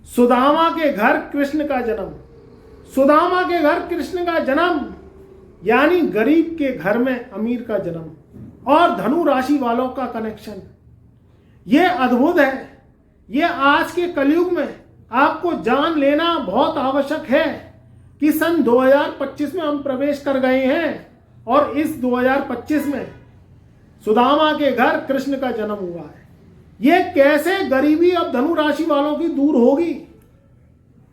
सुदामा के घर कृष्ण का जन्म। सुदामा के घर कृष्ण का जन्म यानी गरीब के घर में अमीर का जन्म और धनु राशि वालों का कनेक्शन। यह अद्भुत है। यह आज के कलयुग में आपको जान लेना बहुत आवश्यक है कि सन 2025 में हम प्रवेश कर गए हैं और इस 2025 में सुदामा के घर कृष्ण का जन्म हुआ है। यह कैसे गरीबी अब धनु राशि वालों की दूर होगी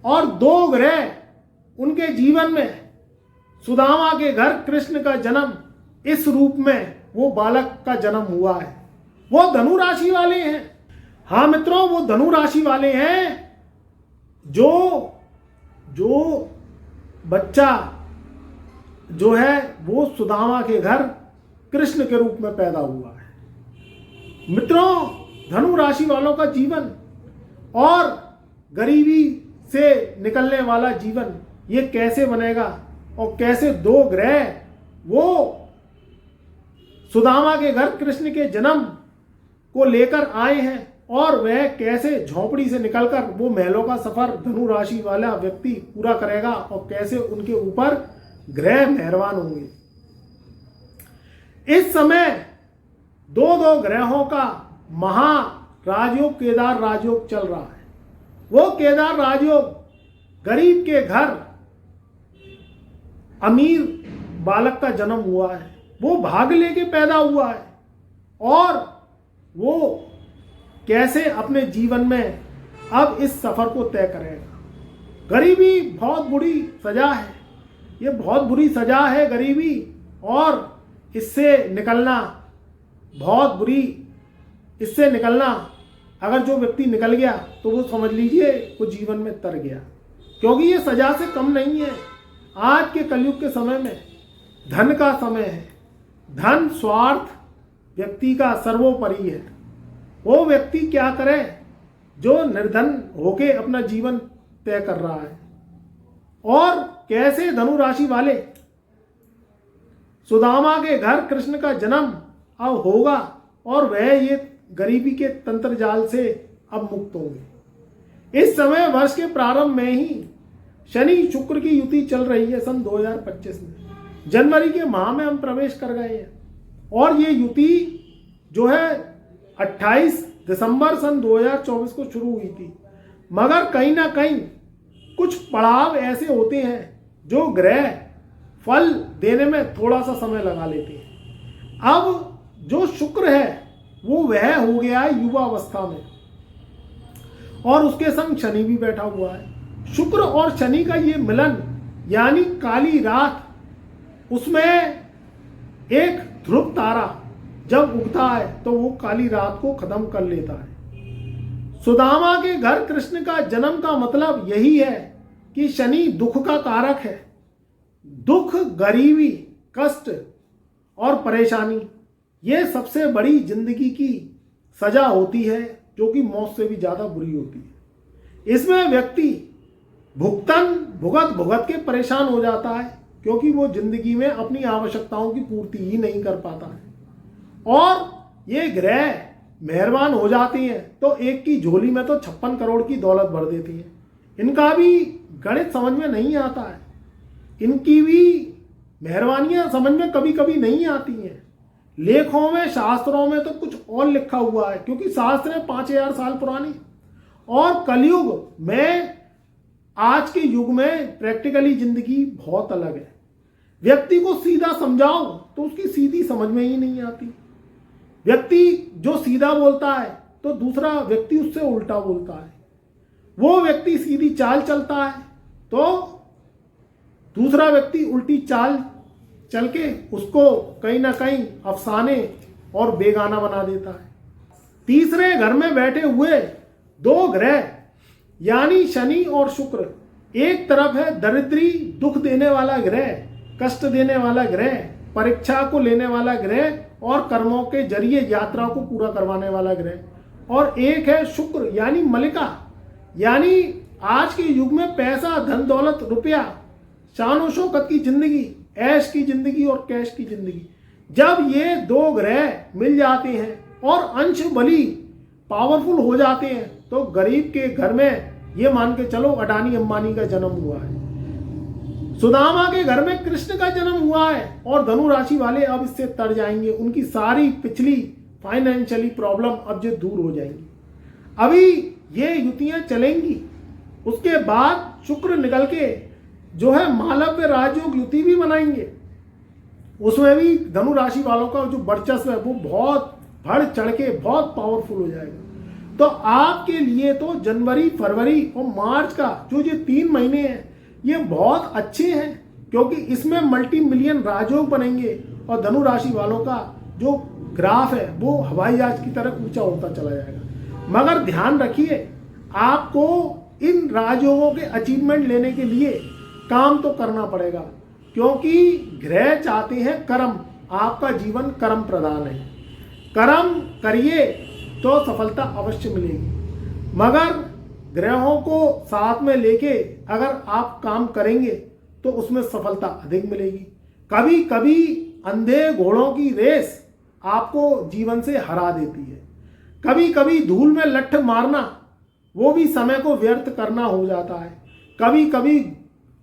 और दो ग्रह उनके जीवन में सुदामा के घर कृष्ण का जन्म, इस रूप में वो बालक का जन्म हुआ है। वो धनु राशि वाले हैं। हाँ मित्रों, वो धनु राशि वाले हैं जो बच्चा जो है वो सुदामा के घर कृष्ण के रूप में पैदा हुआ है। मित्रों, धनु राशि वालों का जीवन और गरीबी से निकलने वाला जीवन ये कैसे बनेगा और कैसे दो ग्रह वो सुदामा के घर कृष्ण के जन्म को लेकर आए हैं और वह कैसे झोंपड़ी से निकलकर वो महलों का सफर धनु राशि वाला व्यक्ति पूरा करेगा और कैसे उनके ऊपर ग्रह मेहरबान होंगे। इस समय दो दो ग्रहों का महा राजयोग केदार राजयोग चल रहा है। वो केदार राजयोग गरीब के घर अमीर बालक का जन्म हुआ है। वो भाग लेके पैदा हुआ है और वो कैसे अपने जीवन में अब इस सफर को तय करेगा। गरीबी बहुत बुरी सजा है। ये बहुत बुरी सजा है गरीबी, और इससे निकलना बहुत बुरी। इससे निकलना अगर जो व्यक्ति निकल गया तो वो समझ लीजिए वो जीवन में तर गया, क्योंकि ये सजा से कम नहीं है। आज के कलयुग के समय में धन का समय है। धन स्वार्थ व्यक्ति का सर्वोपरि है। वो व्यक्ति क्या करे जो निर्धन होके अपना जीवन तय कर रहा है। और कैसे धनु राशि वाले सुदामा के घर कृष्ण का जन्म अब होगा और वह ये गरीबी के तंत्र जाल से अब मुक्त होंगे। इस समय वर्ष के प्रारंभ में ही शनि शुक्र की युति चल रही है। सन 2025 में जनवरी के माह में हम प्रवेश कर गए हैं और ये युति जो है 28 दिसंबर सन 2024 को शुरू हुई थी। मगर कहीं ना कहीं कुछ पड़ाव ऐसे होते हैं जो ग्रह फल देने में थोड़ा सा समय लगा लेते हैं। अब जो शुक्र है वो वह हो गया है युवा अवस्था में और उसके संग शनि भी बैठा हुआ है। शुक्र और शनि का ये मिलन यानी काली रात, उसमें एक ध्रुव तारा जब उगता है तो वो काली रात को खत्म कर लेता है। सुदामा के घर कृष्ण का जन्म का मतलब यही है कि शनि दुख का कारक है। दुख, गरीबी, कष्ट और परेशानी ये सबसे बड़ी जिंदगी की सजा होती है, जो कि मौत से भी ज्यादा बुरी होती है। इसमें व्यक्ति भुगत के परेशान हो जाता है, क्योंकि वो जिंदगी में अपनी आवश्यकताओं की पूर्ति ही नहीं कर पाता है। और ये ग्रह मेहरबान हो जाती हैं तो एक की झोली में तो 56 करोड़ की दौलत भर देती है। इनका भी गणित समझ में नहीं आता है। इनकी भी मेहरबानियां समझ में कभी कभी नहीं आती हैं। लेखों में, शास्त्रों में तो कुछ और लिखा हुआ है, क्योंकि शास्त्र है 5000 साल पुरानी। और कलयुग में, आज के युग में प्रैक्टिकली जिंदगी बहुत अलग है। व्यक्ति को सीधा समझाओ तो उसकी सीधी समझ में ही नहीं आती। व्यक्ति जो सीधा बोलता है तो दूसरा व्यक्ति उससे उल्टा बोलता है। वो व्यक्ति सीधी चाल चलता है तो दूसरा व्यक्ति उल्टी चाल चल के उसको कहीं ना कहीं अफसाने और बेगाना बना देता है। तीसरे घर में बैठे हुए दो ग्रह यानी शनि और शुक्र, एक तरफ है दरिद्री, दुख देने वाला ग्रह, कष्ट देने वाला ग्रह, परीक्षा को लेने वाला ग्रह और कर्मों के जरिए यात्रा को पूरा करवाने वाला ग्रह, और एक है शुक्र यानी मलिका, यानी आज के युग में पैसा, धन दौलत, रुपया, शान शौकत की जिंदगी, ऐश की जिंदगी और कैश की जिंदगी। जब ये दो ग्रह मिल जाते हैं और अंश बली पावरफुल हो जाते हैं तो गरीब के घर में ये मान के चलो अडानी अंबानी का जन्म हुआ है। सुदामा के घर में कृष्ण का जन्म हुआ है और धनु राशि वाले अब इससे तर जाएंगे। उनकी सारी पिछली फाइनेंशियली प्रॉब्लम अब जो दूर हो जाएंगी। अभी ये युतियां चलेंगी, उसके बाद शुक्र निकल के जो है मालव्य राजयोग युति भी बनाएंगे। उसमें भी धनु राशि वालों का जो वर्चस्व है वो बहुत बढ़ चढ़ के बहुत पावरफुल हो जाएगा। तो आपके लिए तो जनवरी, फरवरी और मार्च का जो ये 3 महीने हैं ये बहुत अच्छे हैं, क्योंकि इसमें मल्टी मिलियन राजयोग बनेंगे और धनु राशि वालों का जो ग्राफ है वो हवाई जहाज की तरह ऊंचा होता चला जाएगा। मगर ध्यान रखिए, आपको इन राजयोगों के अचीवमेंट लेने के लिए काम तो करना पड़ेगा, क्योंकि ग्रह चाहते हैं कर्म। आपका जीवन कर्म प्रधान है, कर्म करिए तो सफलता अवश्य मिलेगी। मगर ग्रहों को साथ में लेके अगर आप काम करेंगे तो उसमें सफलता अधिक मिलेगी। कभी कभी अंधे घोड़ों की रेस आपको जीवन से हरा देती है। कभी कभी धूल में लठ मारना वो भी समय को व्यर्थ करना हो जाता है। कभी कभी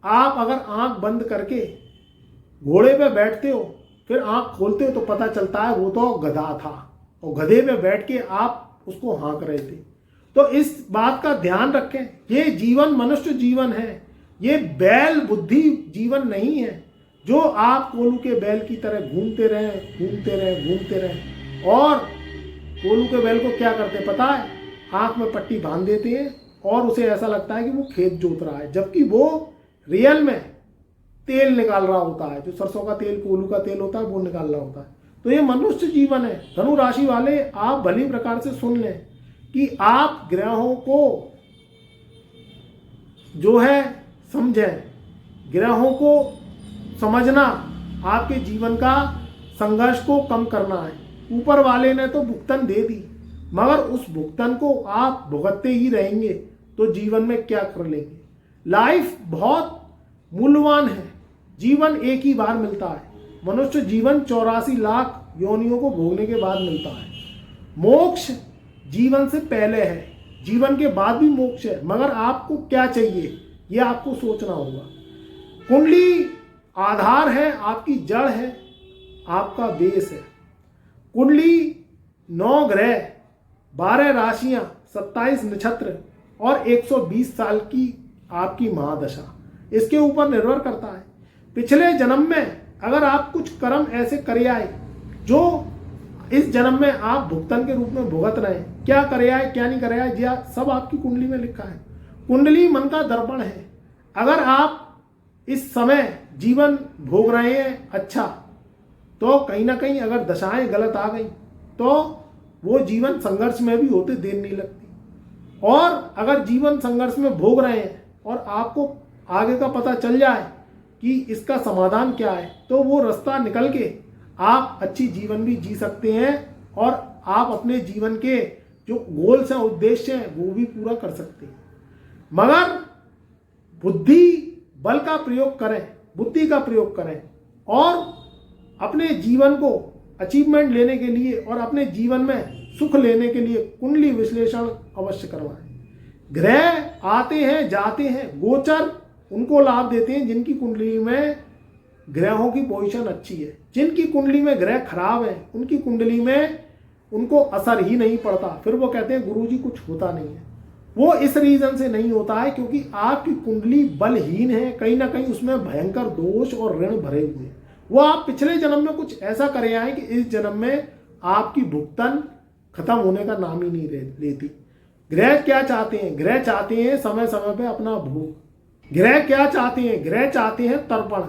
आप अगर आंख बंद करके घोड़े पे बैठते हो, फिर आंख खोलते हो तो पता चलता है वो तो गधा था और गधे पे बैठ के आप उसको हाँक रहे थे। तो इस बात का ध्यान रखें, ये जीवन मनुष्य जीवन है, ये बैल बुद्धि जीवन नहीं है जो आप कोलू के बैल की तरह घूमते रहें। और कोलू के बैल को क्या करते पता है, आंख में पट्टी बांध देते हैं और उसे ऐसा लगता है कि वो खेत जोत रहा है, जबकि वो रियल में तेल निकाल रहा होता है। जो सरसों का तेल, कोलू का तेल होता है वो निकाल रहा होता है। तो ये मनुष्य जीवन है। धनु राशि वाले आप भली प्रकार से सुन लें कि आप ग्रहों को जो है समझें। ग्रहों को समझना आपके जीवन का संघर्ष को कम करना है। ऊपर वाले ने तो भुगतन दे दी, मगर उस भुगतन को आप भुगतते ही रहेंगे तो जीवन में क्या कर लेंगे। लाइफ बहुत मूल्यवान है, जीवन एक ही बार मिलता है। मनुष्य जीवन 84 लाख योनियों को भोगने के बाद मिलता है। मोक्ष जीवन से पहले है, जीवन के बाद भी मोक्ष है, मगर आपको क्या चाहिए ये आपको सोचना होगा। कुंडली आधार है, आपकी जड़ है, आपका बेस है। कुंडली 9 ग्रह, 12 राशियां, 27 नक्षत्र और 120 साल की आपकी महादशा, इसके ऊपर निर्भर करता है। पिछले जन्म में अगर आप कुछ कर्म ऐसे करे आए जो इस जन्म में आप भुगतान के रूप में भुगत रहे हैं, क्या करे आए क्या नहीं करे आए, जी सब आपकी कुंडली में लिखा है। कुंडली मन का दर्पण है। अगर आप इस समय जीवन भोग रहे हैं अच्छा, तो कहीं ना कहीं अगर दशाएं गलत आ गई तो वो जीवन संघर्ष में भी होते देर नहीं लगती। और अगर जीवन संघर्ष में भोग रहे हैं और आपको आगे का पता चल जाए कि इसका समाधान क्या है, तो वो रास्ता निकल के आप अच्छी जीवन भी जी सकते हैं और आप अपने जीवन के जो गोल्स हैं, उद्देश्य हैं, वो भी पूरा कर सकते हैं। मगर बुद्धि बल का प्रयोग करें, बुद्धि का प्रयोग करें और अपने जीवन को अचीवमेंट लेने के लिए और अपने जीवन में सुख लेने के लिए कुंडली विश्लेषण अवश्य करवाएं। ग्रह आते हैं जाते हैं, गोचर उनको लाभ देते हैं जिनकी कुंडली में ग्रहों की पोजीशन अच्छी है। जिनकी कुंडली में ग्रह खराब है उनकी कुंडली में उनको असर ही नहीं पड़ता। फिर वो कहते हैं गुरुजी कुछ होता नहीं है। वो इस रीजन से नहीं होता है क्योंकि आपकी कुंडली बलहीन है, कहीं ना कहीं उसमें भयंकर दोष और ऋण भरे हुए हैं। वो आप पिछले जन्म में कुछ ऐसा करे आए कि इस जन्म में आपकी भुगतान खत्म होने का नाम ही नहीं लेती। ग्रह क्या चाहते हैं? ग्रह चाहते हैं समय समय पे अपना भोग। ग्रह क्या चाहते हैं? ग्रह चाहते हैं तर्पण।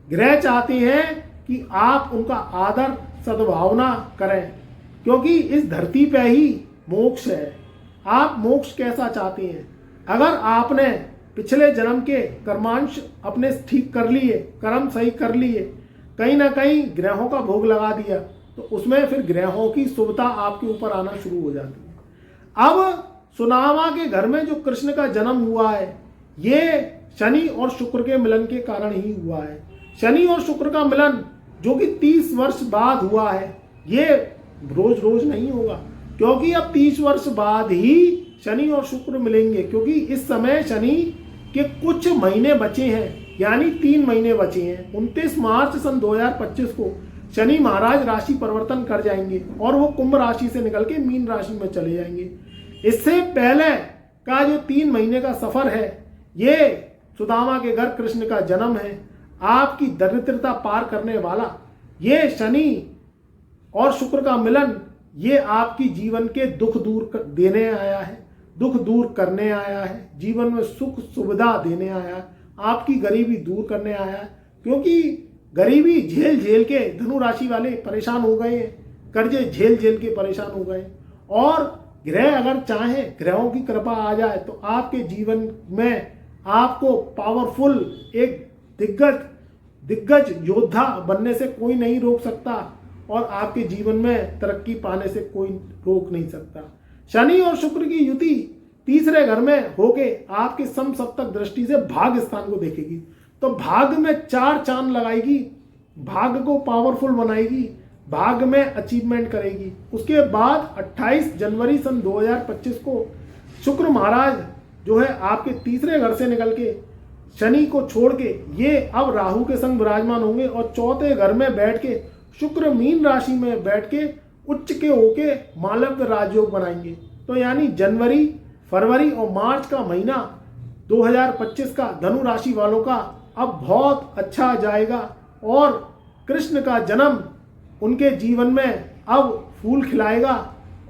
ग्रह चाहते हैं कि आप उनका आदर सद्भावना करें, क्योंकि इस धरती पे ही मोक्ष है। आप मोक्ष कैसा चाहते हैं? अगर आपने पिछले जन्म के कर्मांश अपने ठीक कर लिए, कर्म सही कर लिए, कहीं ना कहीं ग्रहों का भोग लगा दिया, तो उसमें फिर ग्रहों की शुभता आपके ऊपर आना शुरू हो जाती है। अब सुनामा के घर में जो कृष्ण का जन्म हुआ है, ये शनि और शुक्र के मिलन के कारण ही हुआ है। शनि और शुक्र का मिलन जो कि 30 वर्ष बाद हुआ है, ये रोज रोज नहीं होगा, क्योंकि अब 30 वर्ष बाद ही शनि और शुक्र मिलेंगे, क्योंकि इस समय शनि के कुछ महीने बचे हैं, यानी 3 महीने बचे हैं। 29 मार्च सन 2025 को शनि महाराज राशि परिवर्तन कर जाएंगे और वो कुंभ राशि से निकल के मीन राशि में चले जाएंगे। इससे पहले का जो 3 महीने का सफर है, ये सुदामा के घर कृष्ण का जन्म है, आपकी दरिद्रता पार करने वाला ये शनि और शुक्र का मिलन, ये आपकी जीवन के दुख दूर देने आया है, दुख दूर करने आया है, जीवन में सुख सुविधा देने आया है, आपकी गरीबी दूर करने आया है। क्योंकि गरीबी झेल झेल के धनु राशि वाले परेशान हो गए हैं, कर्जे झेल झेल के परेशान हो गए, और ग्रह अगर चाहे, ग्रहों की कृपा आ जाए तो आपके जीवन में आपको पावरफुल एक दिग्गज योद्धा बनने से कोई नहीं रोक सकता, और आपके जीवन में तरक्की पाने से कोई रोक नहीं सकता। शनि और शुक्र की युति तीसरे घर में होके आपके समसप्तक दृष्टि से भाग्य स्थान को देखेगी, तो भाग्य में 4 चांद लगाएगी, भाग्य को पावरफुल बनाएगी, भाग्य में अचीवमेंट करेगी। उसके बाद 28 जनवरी सन 2025 को शुक्र महाराज जो है आपके तीसरे घर से निकल के शनि को छोड़ के ये अब राहु के संग विराजमान होंगे, और चौथे घर में बैठ के शुक्र मीन राशि में बैठ के उच्च के होके मालव्य राजयोग बनाएंगे। तो यानी जनवरी, फरवरी और मार्च का महीना 2025 का धनु राशि वालों का अब बहुत अच्छा जाएगा, और कृष्ण का जन्म उनके जीवन में अब फूल खिलाएगा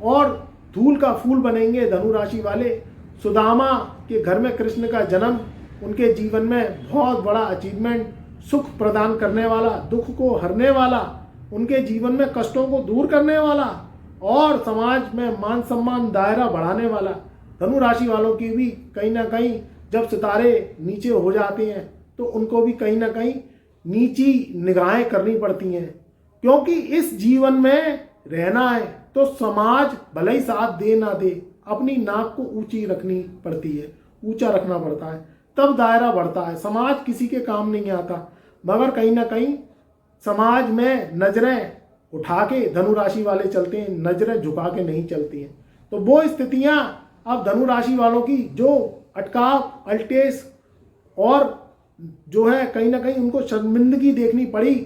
और धूल का फूल बनेंगे धनु राशि वाले। सुदामा के घर में कृष्ण का जन्म उनके जीवन में बहुत बड़ा अचीवमेंट, सुख प्रदान करने वाला, दुख को हरने वाला, उनके जीवन में कष्टों को दूर करने वाला, और समाज में मान सम्मान दायरा बढ़ाने वाला। धनु राशि वालों की भी कहीं ना कहीं जब सितारे नीचे हो जाते हैं तो उनको भी कहीं ना कहीं नीची निगाहें करनी पड़ती हैं, क्योंकि इस जीवन में रहना है तो समाज भले ही साथ दे ना दे, अपनी नाक को ऊंची रखनी पड़ती है, ऊंचा रखना पड़ता है, तब दायरा बढ़ता है। समाज किसी के काम नहीं आता, मगर कहीं ना कहीं समाज में नजरें उठा के धनु राशि वाले चलते हैं, नजरें झुका के नहीं चलती हैं। तो वो स्थितियां अब धनु राशि वालों की जो अटकाव, अल्टेस और जो है कहीं ना कहीं उनको शर्मिंदगी देखनी पड़ी,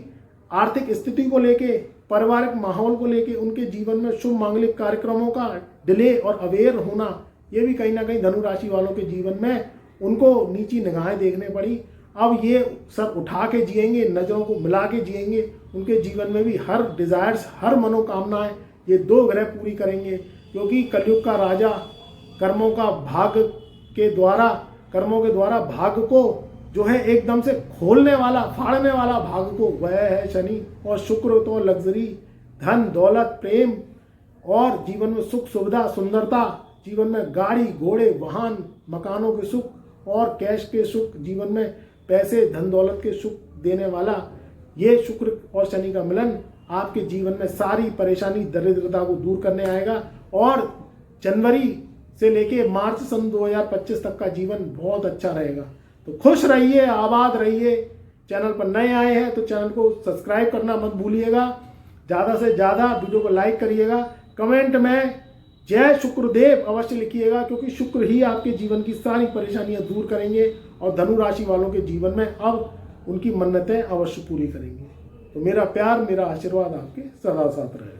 आर्थिक स्थिति को लेके, पारिवारिक माहौल को लेके, उनके जीवन में शुभ मांगलिक कार्यक्रमों का डिले और अवेयर होना, ये भी कहीं ना कहीं धनु राशि वालों के जीवन में उनको नीची निगाहें देखने पड़ी। अब ये सब उठा के जिएंगे, नजरों को मिला के जिएंगे, उनके जीवन में भी हर डिजायर्स, हर मनोकामनाएं ये 2 ग्रह पूरी करेंगे, क्योंकि कलयुग का राजा कर्मों के द्वारा भाग्य को जो है एकदम से खोलने वाला, फाड़ने वाला भाग्य को, वह है शनि। और शुक्र तो लग्जरी, धन दौलत, प्रेम और जीवन में सुख सुविधा, सुंदरता, जीवन में गाड़ी घोड़े वाहन मकानों के सुख और कैश के सुख, जीवन में पैसे धन दौलत के सुख देने वाला ये शुक्र और शनि का मिलन आपके जीवन में सारी परेशानी दरिद्रता को दूर करने आएगा, और जनवरी से लेके मार्च सन 2025 तक का जीवन बहुत अच्छा रहेगा। तो खुश रहिए, आबाद रहिए। चैनल पर नए आए हैं तो चैनल को सब्सक्राइब करना मत भूलिएगा, ज़्यादा से ज़्यादा वीडियो को लाइक करिएगा, कमेंट में जय शुक्रदेव अवश्य लिखिएगा, क्योंकि शुक्र ही आपके जीवन की सारी परेशानियां दूर करेंगे और धनु राशि वालों के जीवन में अब उनकी मन्नतें अवश्य पूरी करेंगे। तो मेरा प्यार, मेरा आशीर्वाद आपके सदा साथ रहे।